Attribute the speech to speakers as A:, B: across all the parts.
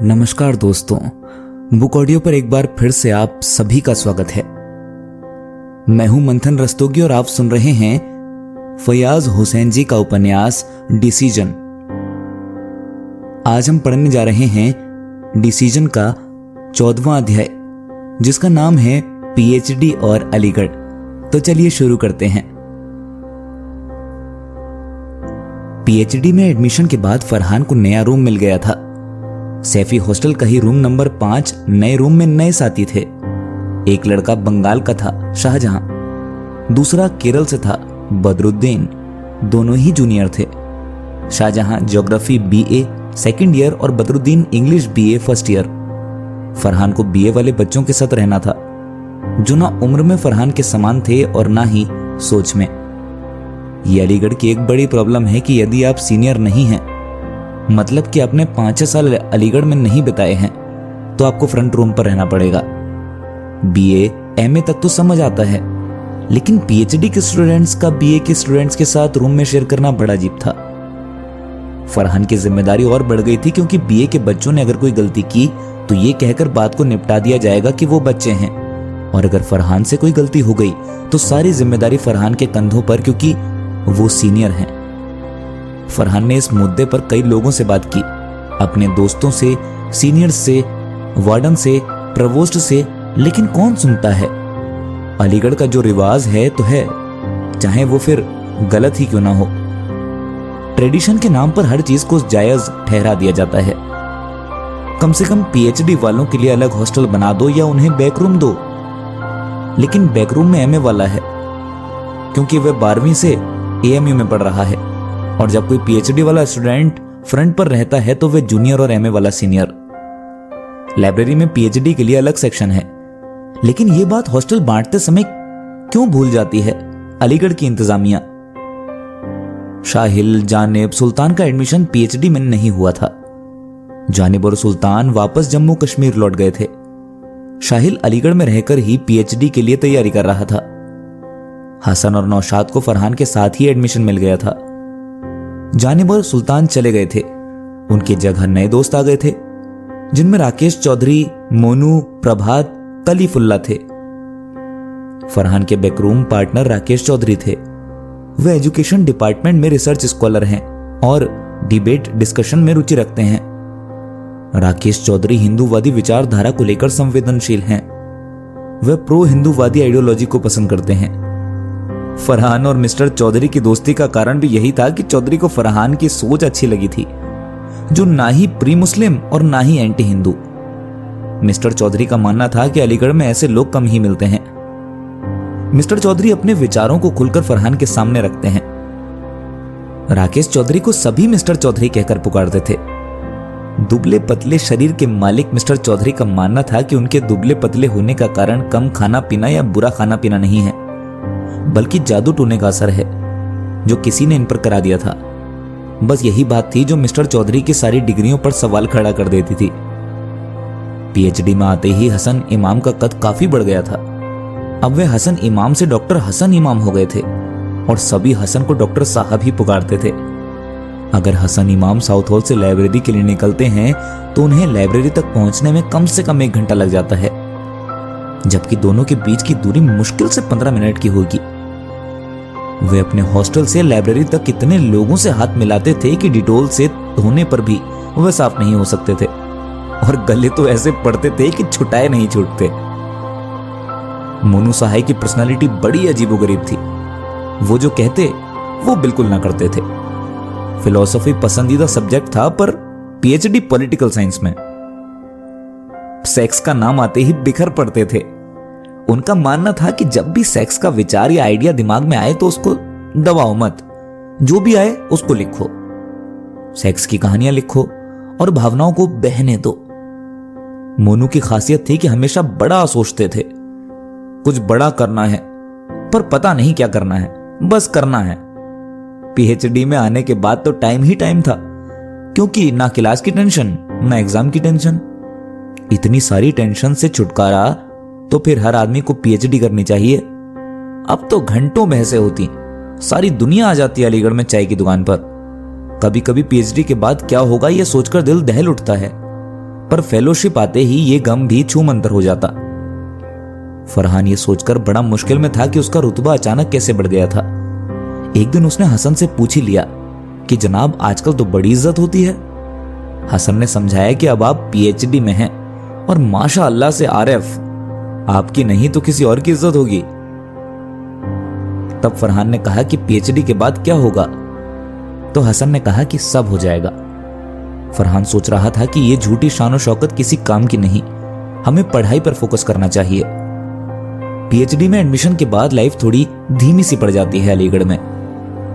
A: नमस्कार दोस्तों, book audio पर एक बार फिर से आप सभी का स्वागत है। मैं हूं मंथन रस्तोगी और आप सुन रहे हैं फयाज हुसैन जी का उपन्यास डिसीजन। आज हम पढ़ने जा रहे हैं डिसीजन का 14वां अध्याय, जिसका नाम है पीएचडी और अलीगढ़। तो चलिए शुरू करते हैं। पीएचडी में एडमिशन के बाद फरहान को नया रूम मिल गया था। सैफी हॉस्टल का ही रूम नंबर 5 नए रूम में नए साथी थे। एक लड़का बंगाल का था, शाहजहां। दूसरा केरल से था, बदरुद्दीन। दोनों ही जूनियर थे। Shahjahan geography BA second year और Badruddin English BA first year. Farhan को बीए वाले बच्चों के साथ रहना था, जो ना उम्र में फरहान के समान थे और ना ही सोच में। ये अलीगढ़ की एक बड़ी प्रॉब्लम है कि यदि आप सीनियर नहीं हैं, मतलब कि आपने 5-6 साल अलीगढ़ में नहीं बिताए हैं, तो आपको फ्रंट रूम पर रहना पड़ेगा। बीए एमए तक तो समझ आता है, लेकिन पीएचडी के स्टूडेंट्स का बीए के स्टूडेंट्स के साथ रूम में शेयर करना बड़ा अजीब था। फरहान की जिम्मेदारी और बढ़ गई थी, क्योंकि बीए के बच्चों ने अगर कोई गलती की तो ये कहकर बात को निपटा दिया जाएगा कि वो बच्चे हैं, और अगर फरहान से कोई गलती हो गई तो सारी जिम्मेदारी फरहान के कंधों पर, क्योंकि वो सीनियर हैं। फरहान ने इस मुद्दे पर कई लोगों से बात की, अपने दोस्तों से, सीनियर्स से, वार्डन से, प्रवोस्ट से, लेकिन कौन सुनता है। अलीगढ़ का जो रिवाज है तो है, चाहे वो फिर गलत ही क्यों ना हो। ट्रेडिशन के नाम पर हर चीज को जायज ठहरा दिया जाता है। कम से कम पीएचडी वालों के लिए अलग हॉस्टल बना दो या उन्हें बैकरूम दो। लेकिन बैकरूम में एमए वाला है, क्योंकि वह 12वीं से एएमयू में पढ़ रहा है, और जब कोई पीएचडी वाला स्टूडेंट फ्रंट पर रहता है तो वह जूनियर और एमए वाला सीनियर। लाइब्रेरी में पीएचडी के लिए अलग सेक्शन है, लेकिन यह बात हॉस्टल बांटते समय क्यों भूल जाती है अलीगढ़ की इंतजामिया। शाहिल, जानिब, सुल्तान का एडमिशन पीएचडी में नहीं हुआ था। जानिब और सुल्तान वापस जम्मू कश्मीर लौट गए थे। शाहिल अलीगढ़ में रहकर ही पीएचडी के लिए तैयारी कर रहा था। हसन और नौशाद को फरहान के साथ ही एडमिशन मिल गया था। जानिब और सुल्तान चले गए थे, उनकी जगह नए दोस्त आ गए थे, जिनमें राकेश चौधरी, मोनू, प्रभात, कलीफुल्ला थे। फरहान के बैकरूम पार्टनर राकेश चौधरी थे। वे एजुकेशन डिपार्टमेंट में रिसर्च स्कॉलर हैं और डिबेट डिस्कशन में रुचि रखते हैं। राकेश चौधरी हिंदूवादी विचारधारा को लेकर संवेदनशील हैं। वे प्रो हिंदूवादी आइडियोलॉजी को पसंद करते हैं। फरहान और मिस्टर चौधरी की दोस्ती का कारण भी यही था कि चौधरी को फरहान की सोच अच्छी लगी थी, जो ना ही प्री मुस्लिम और ना ही एंटी हिंदू। मिस्टर चौधरी का मानना था कि अलीगढ़ में ऐसे लोग कम ही मिलते हैं। मिस्टर चौधरी अपने विचारों को खुलकर फरहान के सामने रखते हैं। राकेश चौधरी को सभी मिस्टर चौधरी कहकर पुकारते थे। दुबले पतले शरीर के मालिक मिस्टर चौधरी का मानना था कि उनके दुबले पतले होने का कारण कम खाना पीना या बुरा खाना पीना नहीं है, बल्कि जादू टोने का असर है, जो किसी ने इन पर करा दिया था। बस यही बात थी जो मिस्टर चौधरी की सारी डिग्रियों पर सवाल खड़ा कर देती थी। पीएचडी में आते ही हसन इमाम का कद काफी बढ़ गया था। अब वे हसन इमाम से डॉक्टर हसन इमाम हो गए थे, और सभी हसन को डॉक्टर साहब ही पुकारते थे। अगर हसन इमाम साउथ हॉल से लाइब्रेरी के लिए निकलते हैं तो उन्हें लाइब्रेरी तक पहुंचने में कम से कम 1 घंटा लग जाता है, जबकि दोनों के बीच की दूरी मुश्किल से 15 मिनट की होगी। वे अपने हॉस्टल से लाइब्रेरी तक कितने लोगों से हाथ मिलाते थे कि डिटोल से धोने पर भी वे साफ नहीं हो सकते थे, और गले तो ऐसे पड़ते थे कि छुटाए नहीं छूटते। मोनू सहाय की पर्सनालिटी बड़ी अजीबोगरीब थी। वो जो कहते वो बिल्कुल ना करते थे। फिलॉसफी पसंदीदा सब्जेक्ट था, पर पीएचडी पॉलिटिकल साइंस में। सेक्स का नाम आते ही बिखर पड़ते थे। उनका मानना था कि जब भी सेक्स का विचार या आइडिया दिमाग में आए तो उसको दबाओ मत, जो भी आए उसको लिखो। सेक्स की कहानियां लिखो और भावनाओं को बहने दो। मोनू की खासियत थी कि हमेशा बड़ा सोचते थे। कुछ बड़ा करना है, पर पता नहीं क्या करना है, बस करना है। पीएचडी में आने के बाद तो टाइम ही टाइम था, क्योंकि ना क्लास की टेंशन ना एग्जाम की टेंशन। इतनी सारी टेंशन से छुटकारा तो फिर हर आदमी को पीएचडी करनी चाहिए। अब तो घंटों बहसें होती, सारी दुनिया आ जाती है अलीगढ़ में चाय की दुकान पर। कभी कभी पीएचडी के बाद क्या होगा यह सोचकर दिल दहल उठता है। पर फेलोशिप आते ही ये गम भी छूमंतर हो जाता। फरहान ये सोचकर बड़ा मुश्किल में था कि उसका रुतबा अचानक कैसे बढ़ गया था। एक दिन उसने हसन से पूछ ही लिया कि जनाब आजकल तो बड़ी इज्जत होती है। हसन ने समझाया कि अब आप पीएचडी में हैं और माशा अल्लाह से आरएफ, आपकी नहीं तो किसी और की इज्जत होगी। तब फरहान ने कहा कि पीएचडी के बाद क्या होगा? तो हसन ने कहा कि सब हो जाएगा। फरहान सोच रहा था कि यह झूठी शान और शौकत किसी काम की नहीं, हमें पढ़ाई पर फोकस करना चाहिए। पीएचडी में एडमिशन के बाद लाइफ थोड़ी धीमी सी पड़ जाती है अलीगढ़ में।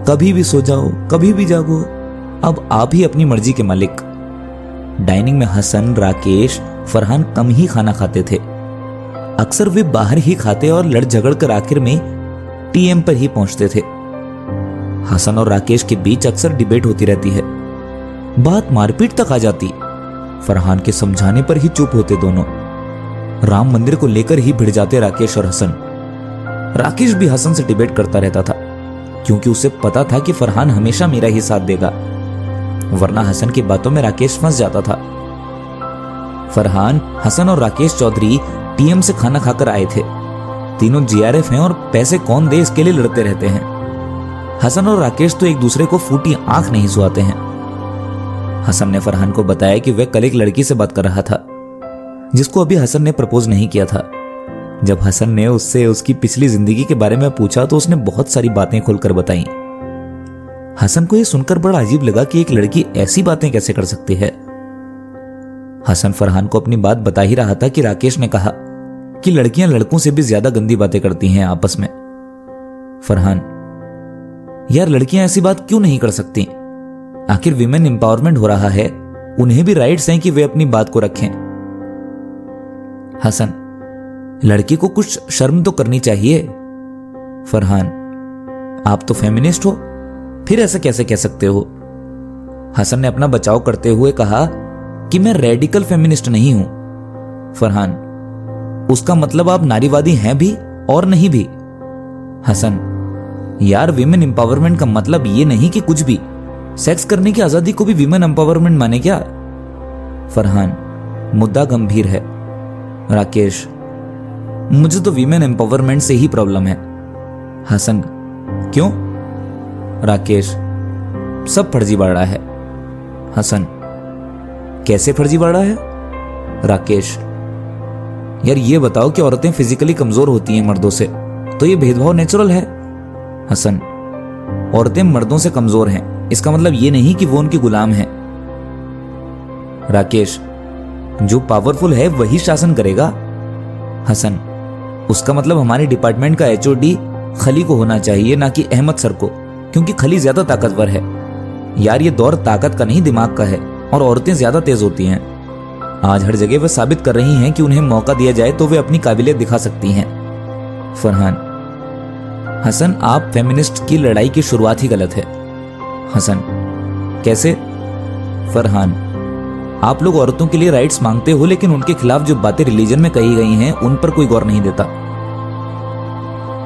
A: कभी भी सो जाओ, कभी भी जागो, अब आप ही अपनी मर्जी के मालिक। डाइनिंग में हसन, राकेश, फरहान कम ही खाना खाते थे। अक्सर वे बाहर ही खाते और लड़ झगड़ कर आखिर में टीएम पर ही पहुंचते थे। हसन और राकेश के बीच अक्सर डिबेट होती रहती है, बात मारपीट तक आ जाती। फरहान के समझाने पर ही चुप होते दोनों। राम मंदिर को लेकर ही भिड़ जाते राकेश और हसन। राकेश भी हसन से डिबेट करता रहता था क्योंकि उसे पता था कि फरहान हमेशा मेरा ही साथ देगा, वरना हसन की बातों में राकेश फंस जाता था। फरहान, हसन और राकेश चौधरी टीएम से खाना खाकर आए थे। तीनों जीआरएफ हैं और पैसे कौन दे इसके लिए लड़ते रहते हैं। हसन और राकेश तो एक दूसरे को फूटी आंख नहीं सुहाते हैं। हसन ने फरहान को बताया कि वह कल एक लड़की से बात कर रहा था जिसको अभी हसन ने प्रपोज नहीं किया था। जब हसन ने उससे उसकी पिछली जिंदगी के बारे में पूछा तो उसने बहुत सारी बातें खोलकर बताई। हसन को यह सुनकर बड़ा अजीब लगा कि एक लड़की ऐसी बातें कैसे कर सकती है। हसन फरहान को अपनी बात बता ही रहा था कि राकेश ने कहा कि लड़कियां लड़कों से भी ज्यादा गंदी बातें करती हैं आपस में। फरहान, यार लड़कियां ऐसी बात क्यों नहीं कर सकती? आखिर विमेन एम्पावरमेंट हो रहा है, उन्हें भी राइट्स हैं कि वे अपनी बात को रखें। हसन, लड़की को कुछ शर्म तो करनी चाहिए। फरहान, आप तो फेमिनिस्ट हो, फिर ऐसा कैसे कह सकते हो? हसन ने अपना बचाव करते हुए कहा कि मैं रेडिकल फेमिनिस्ट नहीं हूं। फरहान, उसका मतलब आप नारीवादी हैं भी और नहीं भी। हसन, यार विमेन एम्पावरमेंट का मतलब ये नहीं कि कुछ भी, सेक्स करने की आजादी को भी विमेन एम्पावरमेंट माने क्या? फरहान, मुद्दा गंभीर है। राकेश, मुझे तो विमेन एम्पावरमेंट से ही प्रॉब्लम है। हसन, क्यों? राकेश, सब फर्जीवाड़ा है। हसन, कैसे फर्जीवाड़ा है? राकेश, यार ये बताओ कि औरतें फिजिकली कमजोर होती हैं मर्दों से, तो ये भेदभाव नेचुरल है। हसन, औरतें मर्दों से कमजोर हैं, इसका मतलब ये नहीं कि वो उनके गुलाम हैं। राकेश, जो पावरफुल है वही शासन करेगा। हसन, उसका मतलब हमारे डिपार्टमेंट का एचओडी खली को होना चाहिए, ना कि अहमद सर को, क्योंकि खली ज्यादा ताकतवर है। यार ये दौर ताकत का नहीं दिमाग का है और औरतें ज्यादा तेज होती हैं। आज हर जगह वे साबित कर रही हैं कि उन्हें मौका दिया जाए तो वे अपनी काबिलियत दिखा सकती हैं। फरहान, हसन, आप फेमिनिस्ट की लड़ाई की शुरुआत ही गलत है। हसन, कैसे? फरहान, आप लोग औरतों के लिए राइट्स मांगते हो लेकिन उनके खिलाफ जो बातें रिलीजन में कही गई हैं उन पर कोई गौर नहीं देता।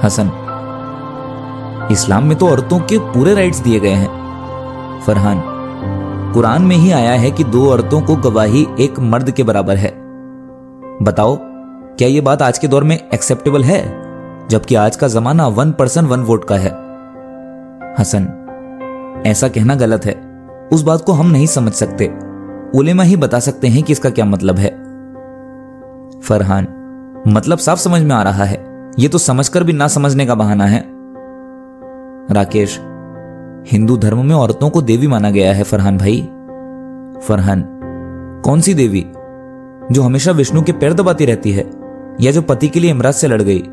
A: हसन, इस्लाम में तो औरतों के पूरे राइट्स दिए गए हैं। फरहान, कुरान में ही आया है कि 2 औरतों को गवाही एक मर्द के बराबर है। बताओ, क्या यह बात आज के दौर में एक्सेप्टेबल है, जबकि आज का जमाना 1 पर्सन 1 वोट का है? हसन, ऐसा कहना गलत है, उस बात को हम नहीं समझ सकते, उलेमा ही बता सकते हैं कि इसका क्या मतलब है। फरहान, मतलब साफ समझ में आ रहा है, यह तो समझकर भी ना समझने का बहाना है। राकेश, हिंदू धर्म में औरतों को देवी माना गया है फरहान भाई। फरहान, कौन सी देवी? जो हमेशा विष्णु के पैर दबाती रहती है, या जो पति के लिए इमराज से लड़ गई?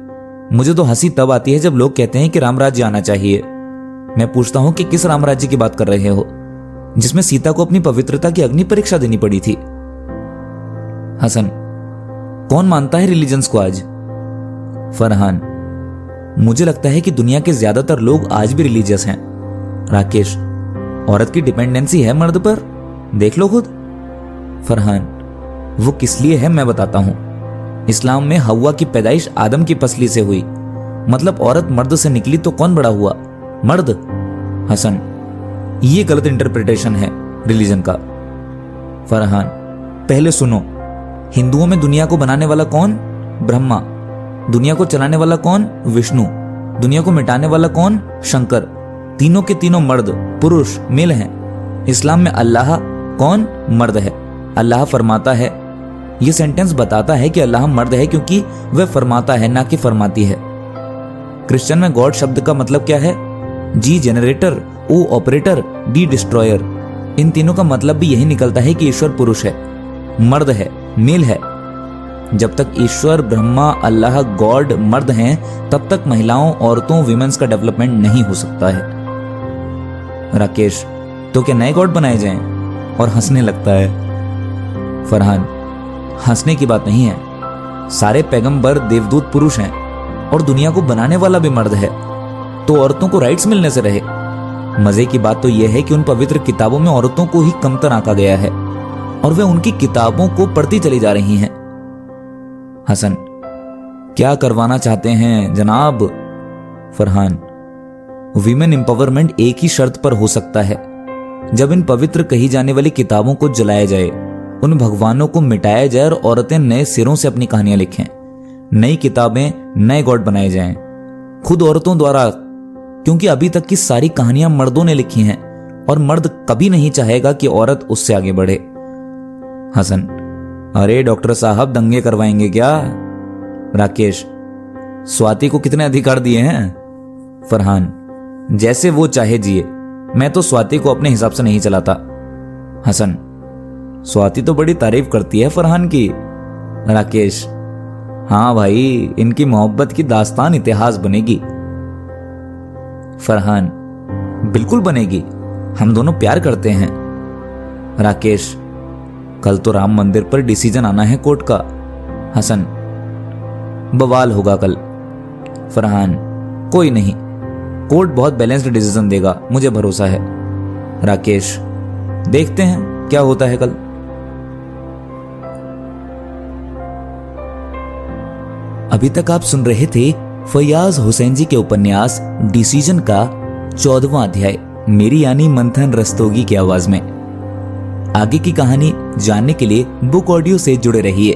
A: मुझे तो हंसी तब आती है जब लोग कहते हैं कि रामराज्य आना चाहिए। मैं पूछता हूं कि किस रामराज्य की बात कर रहे हो, जिसमें सीता को अपनी पवित्रता की अग्नि परीक्षा देनी पड़ी थी? हसन, कौन मानता है रिलीजन्स को आज? फरहान, मुझे लगता है कि दुनिया के ज्यादातर लोग आज भी रिलीजियस हैं। राकेश, औरत की डिपेंडेंसी है मर्द पर, देख लो खुद। फरहान, वो किस लिए है मैं बताता हूं। इस्लाम में हव्वा की पैदाइश आदम की पसली से हुई, मतलब औरत मर्द से निकली तो कौन बड़ा हुआ? मर्द। हसन, ये गलत इंटरप्रिटेशन है रिलीजन का। फरहान, पहले सुनो, हिंदुओं में दुनिया को बनाने वाला कौन? ब्रह्मा। दुनिया को चलाने वाला कौन? विष्णु। दुनिया को मिटाने वाला कौन? शंकर। तीनों के तीनों मर्द, पुरुष, मेल हैं। इस्लाम में अल्लाह कौन? मर्द है। अल्लाह फरमाता है, यह सेंटेंस बताता है कि अल्लाह मर्द है क्योंकि वह फरमाता है, ना कि फरमाती है। क्रिश्चियन में गॉड शब्द का मतलब क्या है? G generator, O operator, D destroyer. इन तीनों का मतलब भी यही निकलता है कि ईश्वर पुरुष है, मर्द है, मेल है। जब तक ईश्वर, ब्रह्मा, अल्लाह, गॉड मर्द हैं, तब तक महिलाओं, औरतों, विमेंस का डेवलपमेंट नहीं हो सकता है। राकेश, तो क्या नए गॉड बनाए जाएं? और हंसने लगता है। फरहान, हंसने की बात नहीं है। सारे पैगंबर, देवदूत पुरुष हैं और दुनिया को बनाने वाला भी मर्द है, तो औरतों को राइट्स मिलने से रहे। मजे की बात तो यह है कि उन पवित्र किताबों में औरतों को ही कमतर आंका गया है और वे उनकी किताबों को पढ़ती चली जा रही हैं। हसन, क्या करवाना चाहते हैं जनाब? फरहान, वीमेन एम्पावरमेंट एक ही शर्त पर हो सकता है, जब इन पवित्र कही जाने वाली किताबों को जलाया जाए, उन भगवानों को मिटाया जाए और औरतें नए सिरों से अपनी कहानियां लिखें। नई किताबें, नए गॉड बनाए जाएं, खुद औरतों द्वारा, क्योंकि अभी तक की सारी कहानियां मर्दों ने लिखी हैं और मर्द कभी नहीं चाहेगा कि औरत उससे आगे बढ़े। हसन, अरे डॉक्टर साहब, दंगे करवाएंगे क्या? राकेश, स्वाति को कितने अधिकार दिए हैं? फरहान, जैसे वो चाहे जिए, मैं तो स्वाति को अपने हिसाब से नहीं चलाता। हसन, स्वाति तो बड़ी तारीफ करती है फरहान की। राकेश, हाँ भाई, इनकी मोहब्बत की दास्तान इतिहास बनेगी। फरहान, बिल्कुल बनेगी, हम दोनों प्यार करते हैं। राकेश, कल तो राम मंदिर पर डिसीजन आना है कोर्ट का। हसन, बवाल होगा कल। फरहान, कोई नहीं, कोर्ट बहुत बैलेंस्ड डिसीजन देगा, मुझे भरोसा है। राकेश, देखते हैं क्या होता है कल। अभी तक आप सुन रहे थे फैयाज हुसैन जी के उपन्यास डिसीजन का 14वां अध्याय, मेरी यानी मंथन रस्तोगी की आवाज में। आगे की कहानी जानने के लिए बुक ऑडियो से जुड़े रहिए।